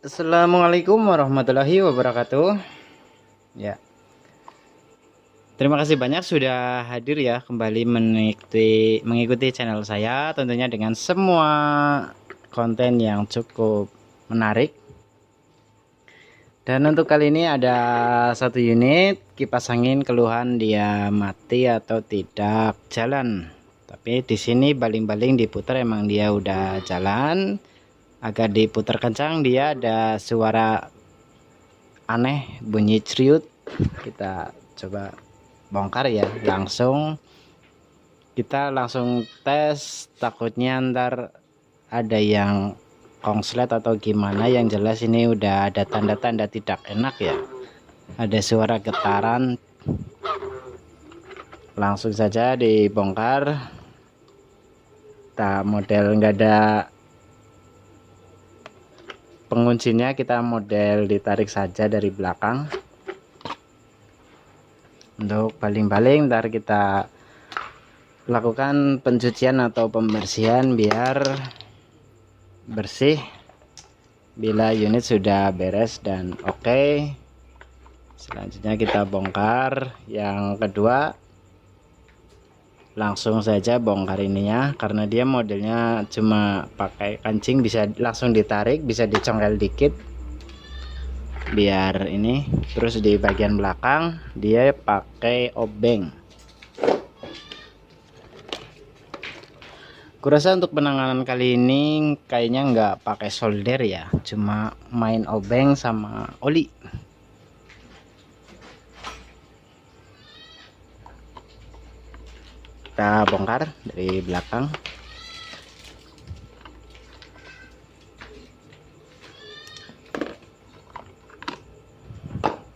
Assalamualaikum warahmatullahi wabarakatuh. Ya, terima kasih banyak sudah hadir ya kembali mengikuti channel saya, tentunya dengan semua konten yang cukup menarik. Dan untuk kali ini ada satu unit kipas angin keluhan dia mati atau tidak jalan. Tapi di sini baling-baling diputar emang dia udah jalan. Agak diputar kencang, dia ada suara aneh bunyi ceriut. Kita coba bongkar ya, kita langsung tes, takutnya ntar ada yang konslet atau gimana. Yang jelas ini udah ada tanda-tanda tidak enak ya, ada suara getaran. Langsung saja dibongkar. Kita model nggak ada penguncinya, kita model ditarik saja dari belakang. Untuk baling-baling ntar kita lakukan pencucian atau pembersihan biar bersih. Bila unit sudah beres dan oke, selanjutnya kita bongkar. Yang kedua, langsung saja bongkar ininya, karena dia modelnya cuma pakai kancing, bisa langsung ditarik, bisa dicongkel dikit biar ini. Terus di bagian belakang dia pakai obeng. Kurasa untuk penanganan kali ini kayaknya nggak pakai solder ya, cuma main obeng sama oli. Kita bongkar dari belakang.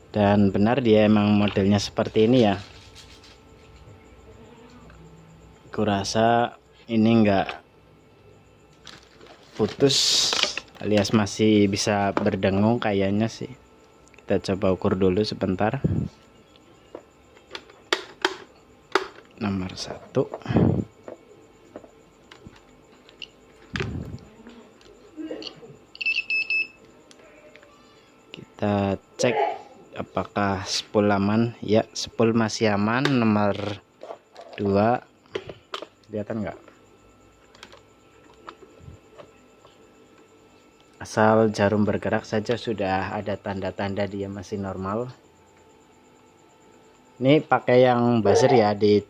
Dan benar dia emang modelnya seperti ini ya. Kurasa ini enggak putus alias masih bisa berdengung kayaknya sih. Kita coba ukur dulu sebentar. Nomor 1. Kita cek apakah spool aman. Ya, spool masih aman. Nomor 2 kelihatan nggak? Asal jarum bergerak saja sudah ada tanda-tanda dia masih normal. Ini pakai yang buzzer ya, di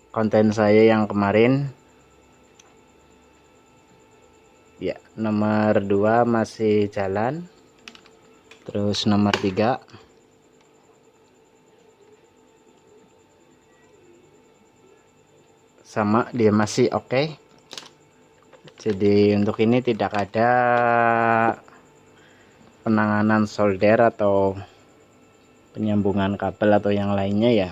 konten saya yang kemarin. Ya, nomor 2 masih jalan. Terus nomor 3 sama, dia masih oke. Jadi untuk ini tidak ada penanganan solder atau penyambungan kabel atau yang lainnya ya.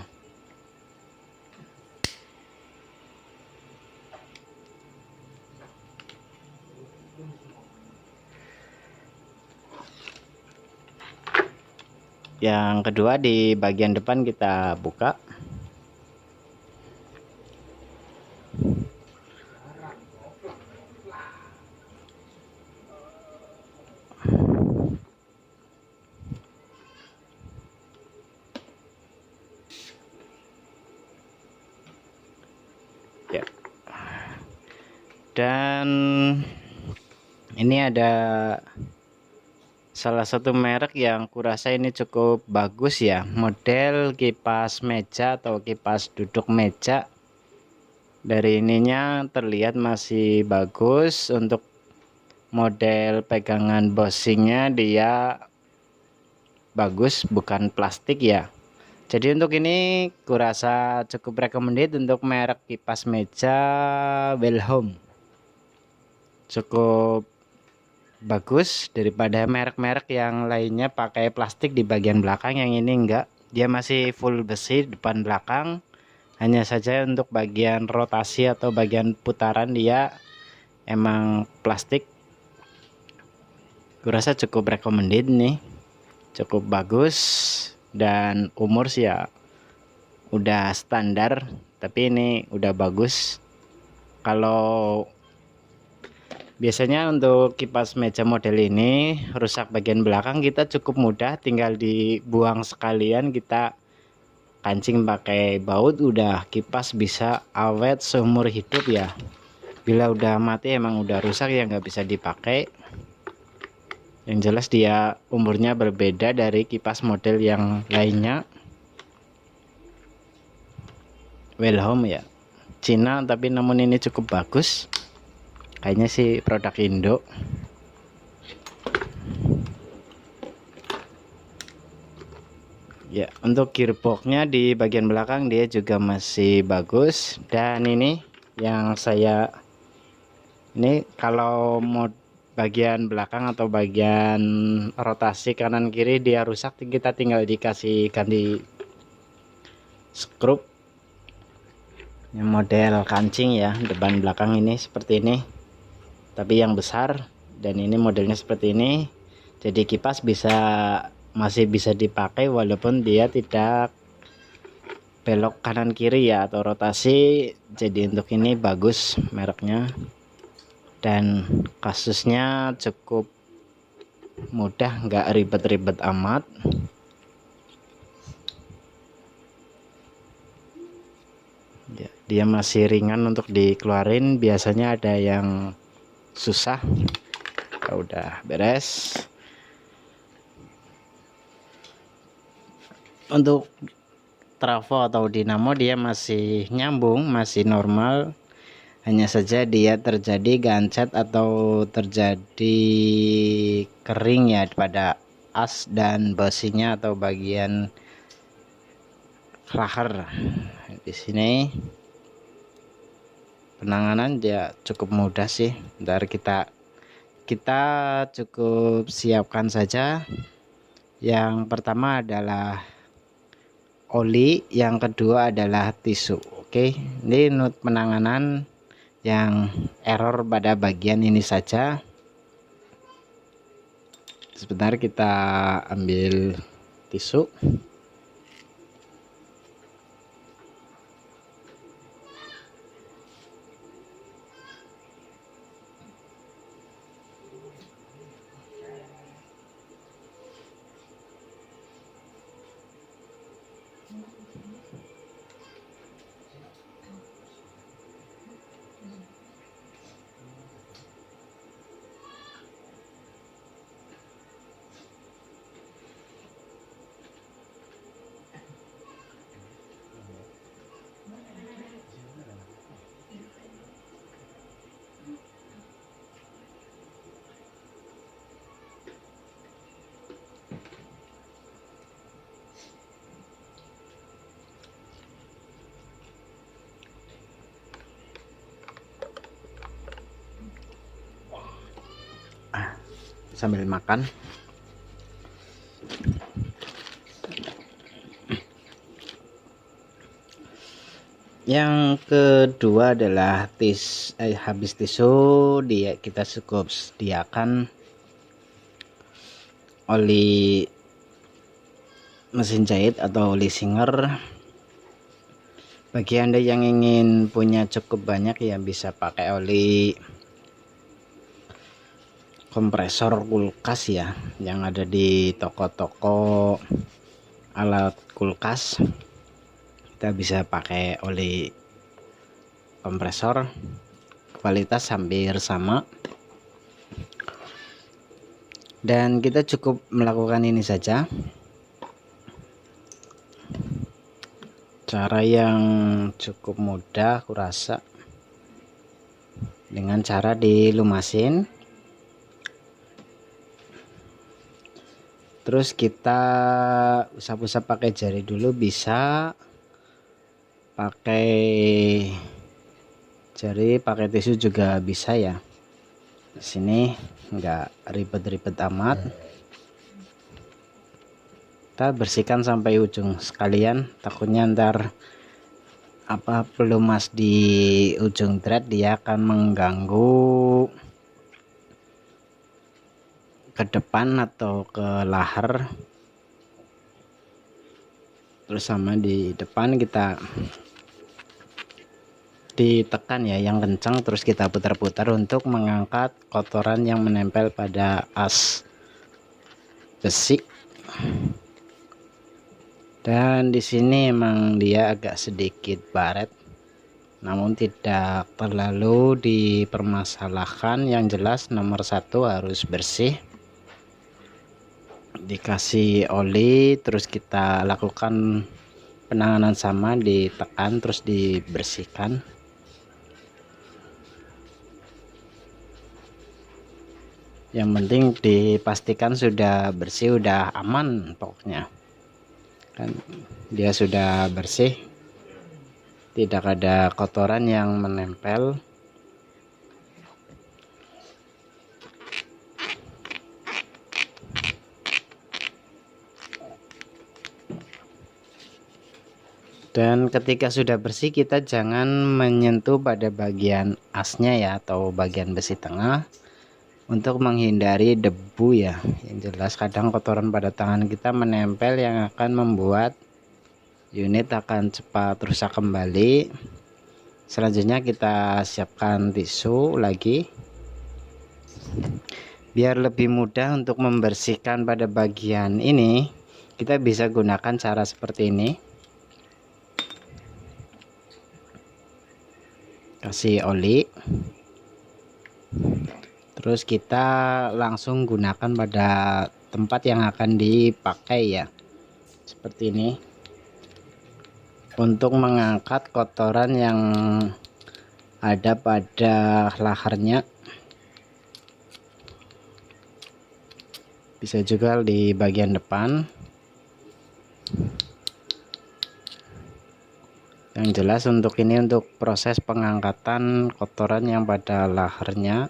Yang kedua, di bagian depan kita buka. Ya. Dan ini ada salah satu merek yang kurasa ini cukup bagus ya, model kipas meja atau kipas duduk meja. Dari ininya terlihat masih bagus. Untuk model pegangan bushingnya dia bagus, bukan plastik ya. Jadi untuk ini kurasa cukup recommended untuk merek kipas meja Welhome. Cukup bagus daripada merek-merek yang lainnya pakai plastik di bagian belakang. Yang ini enggak, dia masih full besi depan belakang. Hanya saja untuk bagian rotasi atau bagian putaran dia emang plastik. Kurasa cukup recommended nih, cukup bagus. Dan umur sih ya udah standar, tapi ini udah bagus. Kalau Biasanya untuk kipas meja model ini rusak bagian belakang kita cukup mudah, tinggal dibuang sekalian, kita kancing pakai baut, udah kipas bisa awet seumur hidup ya. Bila udah mati emang udah rusak ya nggak bisa dipakai. Yang jelas dia umurnya berbeda dari kipas model yang lainnya. Welhome ya, Cina, tapi namun ini cukup bagus. Kayaknya sih produk Indo. Ya, untuk gearboxnya di bagian belakang dia juga masih bagus. Dan ini yang ini kalau mod bagian belakang atau bagian rotasi kanan kiri dia rusak, kita tinggal dikasih ganti skrup. Yang model kancing ya, depan belakang ini seperti ini, tapi yang besar, dan ini modelnya seperti ini. Jadi kipas masih bisa dipakai walaupun dia tidak belok kanan kiri ya, atau rotasi. Jadi untuk ini bagus mereknya, dan kasusnya cukup mudah, nggak ribet-ribet amat. Ya, dia masih ringan untuk dikeluarin, biasanya ada yang susah. Udah beres. Untuk trafo atau dinamo dia masih nyambung, masih normal, hanya saja dia terjadi gancet atau terjadi kering ya pada as dan besinya atau bagian lahar. Di sini penanganan dia cukup mudah sih. Ntar kita cukup siapkan saja. Yang pertama adalah oli, yang kedua adalah tisu. Oke, ini penanganan yang error pada bagian ini saja. Sebentar, kita ambil tisu. Sambil makan. Yang kedua adalah habis tisu kita cukup sediakan oli mesin jahit atau oli singer. Bagi Anda yang ingin punya cukup banyak ya bisa pakai oli kompresor kulkas ya, yang ada di toko-toko alat kulkas. Kita bisa pakai oli kompresor, kualitas hampir sama, dan kita cukup melakukan ini saja. Cara yang cukup mudah aku rasa, dengan cara dilumasin. Terus kita usap-usap pakai jari dulu, bisa pakai jari, pakai tisu juga bisa ya. Di sini nggak ribet-ribet amat. Kita bersihkan sampai ujung sekalian, takutnya ntar pelumas di ujung thread dia akan mengganggu ke depan atau ke lahar. Terus sama di depan kita ditekan ya yang kencang, terus kita putar-putar untuk mengangkat kotoran yang menempel pada as besi. Dan di sini emang dia agak sedikit baret, namun tidak terlalu dipermasalahkan. Yang jelas nomor satu harus bersih, dikasih oli, terus kita lakukan penanganan sama, ditekan terus dibersihkan. Yang penting dipastikan sudah bersih, udah aman pokoknya. Kan dia sudah bersih, tidak ada kotoran yang menempel. Dan ketika sudah bersih, kita jangan menyentuh pada bagian asnya ya, atau bagian besi tengah, untuk menghindari debu ya. Yang jelas kadang kotoran pada tangan kita menempel yang akan membuat unit akan cepat rusak kembali. Selanjutnya kita siapkan tisu lagi, biar lebih mudah untuk membersihkan pada bagian ini. Kita bisa gunakan cara seperti ini, kasih oli, terus kita langsung gunakan pada tempat yang akan dipakai ya, seperti ini, untuk mengangkat kotoran yang ada pada laharnya. Bisa juga di bagian depan. Yang jelas untuk ini untuk proses pengangkatan kotoran yang pada laharnya.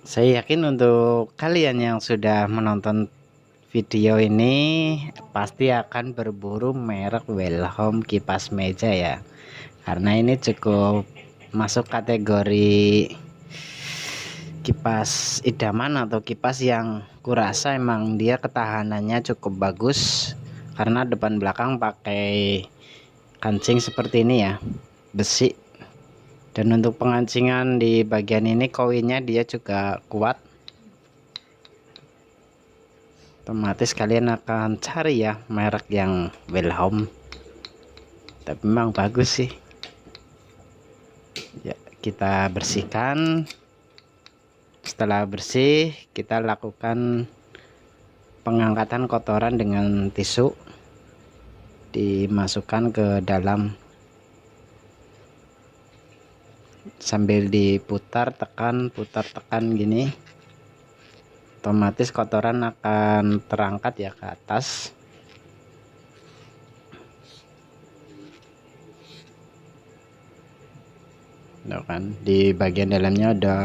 Saya yakin untuk kalian yang sudah menonton video ini pasti akan berburu merek Welhome kipas meja ya, karena ini cukup masuk kategori kipas idaman atau kipas yang kurasa emang dia ketahanannya cukup bagus, karena depan belakang pakai kancing seperti ini ya, besi. Dan untuk pengancingan di bagian ini koinnya dia juga kuat. Otomatis kalian akan cari ya merek yang Welhome, tapi memang bagus sih ya. Kita bersihkan. Setelah bersih, kita lakukan pengangkatan kotoran dengan tisu, dimasukkan ke dalam sambil diputar tekan, putar tekan gini. Otomatis kotoran akan terangkat ya ke atas. Tuh kan, di bagian dalamnya udah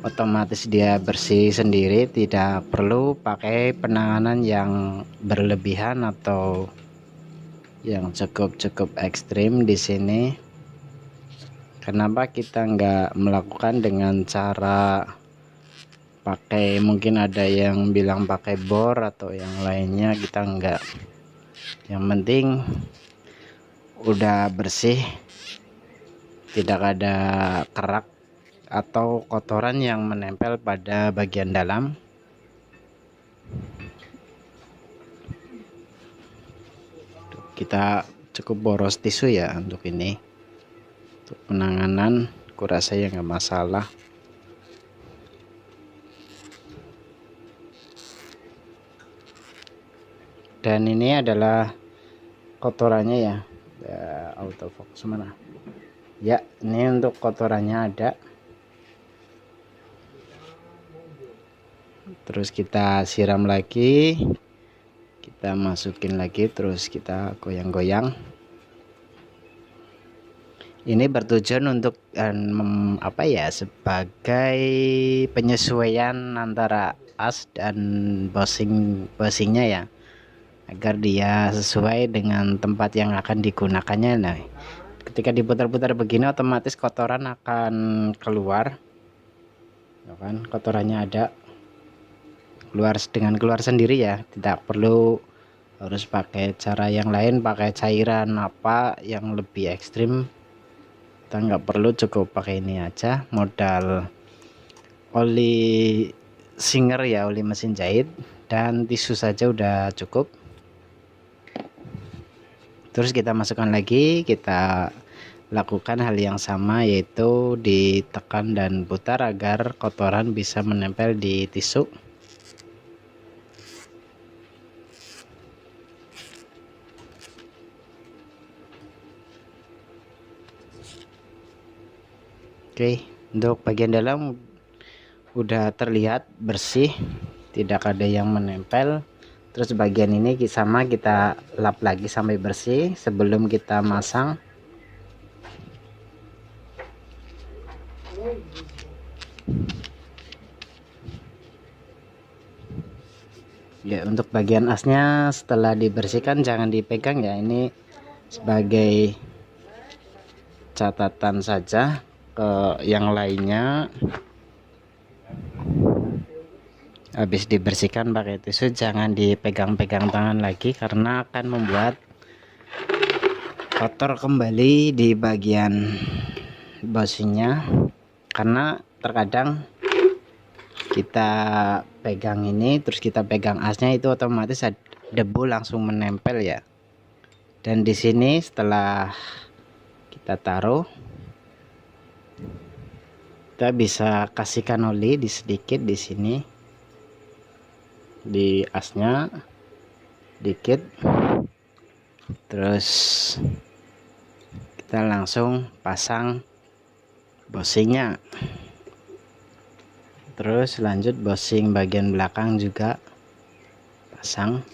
otomatis dia bersih sendiri, tidak perlu pakai penanganan yang berlebihan atau yang cukup ekstrim di sini. Kenapa kita nggak melakukan dengan cara pakai, mungkin ada yang bilang pakai bor atau yang lainnya, kita enggak. Yang penting udah bersih, tidak ada kerak atau kotoran yang menempel pada bagian dalam. Kita cukup boros tisu ya untuk ini, untuk penanganan kurasa ya nggak masalah. Dan ini adalah kotorannya ya, autofocus mana ya, ini untuk kotorannya ada. Terus kita siram lagi, kita masukin lagi, terus kita goyang-goyang. Ini bertujuan untuk apa ya, sebagai penyesuaian antara as dan bushingnya ya, agar dia sesuai dengan tempat yang akan digunakannya. Nah, Ketika diputar-putar begini otomatis kotoran akan keluar ya kan, kotorannya ada keluar sendiri ya, tidak perlu harus pakai cara yang lain, pakai cairan apa yang lebih ekstrim. Kita nggak perlu, cukup pakai ini aja, modal oli singer ya, oli mesin jahit dan tisu saja udah cukup. Terus kita masukkan lagi, kita lakukan hal yang sama, yaitu ditekan dan putar agar kotoran bisa menempel di tisu. Oke, untuk bagian dalam udah terlihat bersih, tidak ada yang menempel. Terus bagian ini sama, kita lap lagi sampai bersih sebelum kita masang. Ya, untuk bagian asnya setelah dibersihkan jangan dipegang ya, ini sebagai catatan saja. Ke yang lainnya habis dibersihkan pakai tisu jangan dipegang-pegang tangan lagi, karena akan membuat kotor kembali di bagian bushingnya. Karena terkadang kita pegang ini terus kita pegang asnya, itu otomatis debu langsung menempel ya. Dan di sini setelah kita taruh, kita bisa kasihkan oli di sedikit di sini di asnya dikit, terus kita langsung pasang bushingnya. Terus lanjut bushing bagian belakang juga pasang.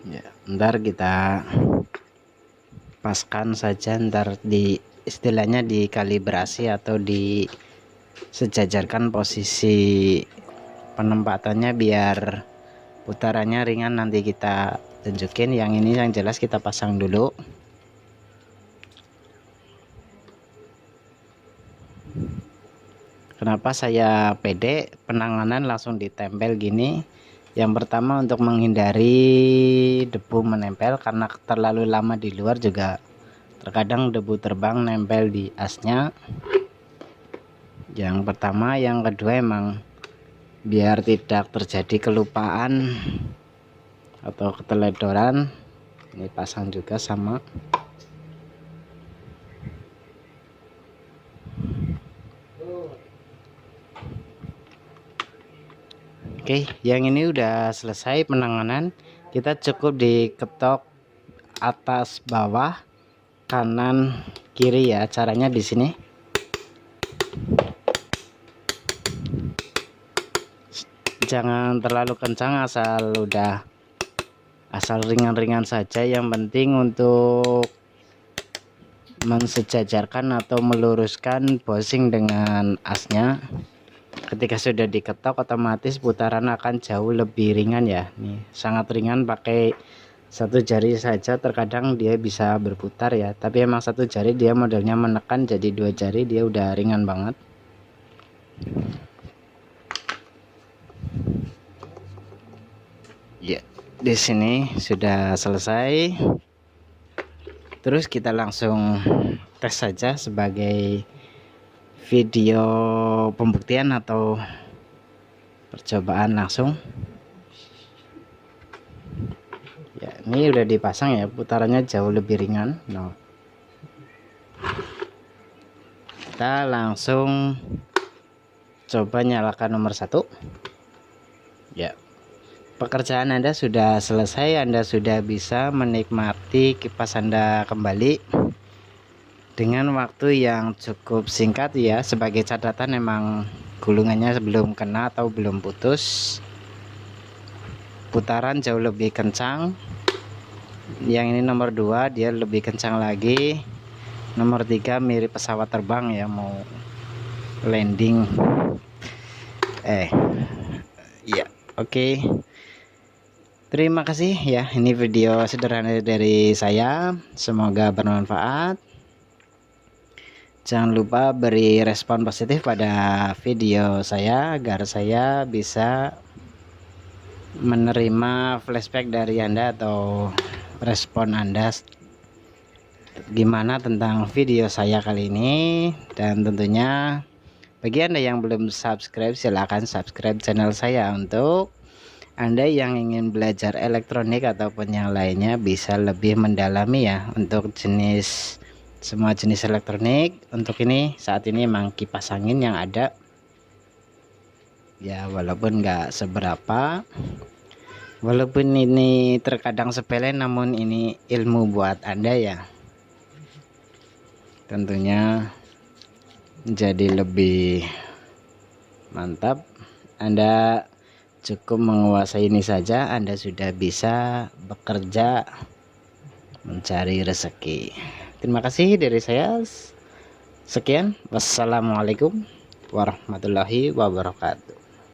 Ya, ntar kita paskan saja, ntar di istilahnya dikalibrasi atau disejajarkan posisi penempatannya biar putarannya ringan, nanti kita tunjukin. Yang ini yang jelas kita pasang dulu. Kenapa saya pede penanganan langsung ditempel gini? Yang pertama untuk menghindari debu menempel, karena terlalu lama di luar juga terkadang debu terbang nempel di asnya. Yang pertama, yang kedua emang biar tidak terjadi kelupaan atau keteledoran, ini pasang juga sama. Oke, yang ini udah selesai penanganan. Kita cukup diketok atas bawah, kanan kiri ya. Caranya di sini. Jangan terlalu kencang, asal ringan-ringan saja. Yang penting untuk mensejajarkan atau meluruskan bushing dengan asnya. Ketika sudah diketok otomatis putaran akan jauh lebih ringan ya. Nih sangat ringan, pakai satu jari saja terkadang dia bisa berputar ya, tapi emang satu jari dia modelnya menekan, jadi dua jari dia udah ringan banget. Ya, di sini sudah selesai. Terus kita langsung tes saja sebagai video pembuktian atau percobaan langsung. Ya, ini udah dipasang ya, putarannya jauh lebih ringan. No. Kita langsung coba nyalakan nomor 1. Ya, pekerjaan Anda sudah selesai. Anda sudah bisa menikmati kipas Anda kembali dengan waktu yang cukup singkat ya. Sebagai catatan, emang gulungannya belum kena atau belum putus, putaran jauh lebih kencang. Yang ini nomor 2 dia lebih kencang lagi. Nomor 3 mirip pesawat terbang ya, mau landing. Ya, oke. Terima kasih ya, ini video sederhana dari saya, semoga bermanfaat. Jangan lupa beri respon positif pada video saya agar saya bisa menerima flashback dari Anda atau respon Anda gimana tentang video saya kali ini. Dan tentunya bagi Anda yang belum subscribe, silahkan subscribe channel saya. Untuk Anda yang ingin belajar elektronik ataupun yang lainnya bisa lebih mendalami ya untuk semua jenis elektronik. Untuk ini saat ini emang kipas angin yang ada ya, walaupun nggak seberapa, walaupun ini terkadang sepele, namun ini ilmu buat Anda ya, tentunya menjadi lebih mantap. Anda cukup menguasai ini saja, Anda sudah bisa bekerja mencari rezeki. Terima kasih dari saya. Sekian, wassalamualaikum warahmatullahi wabarakatuh.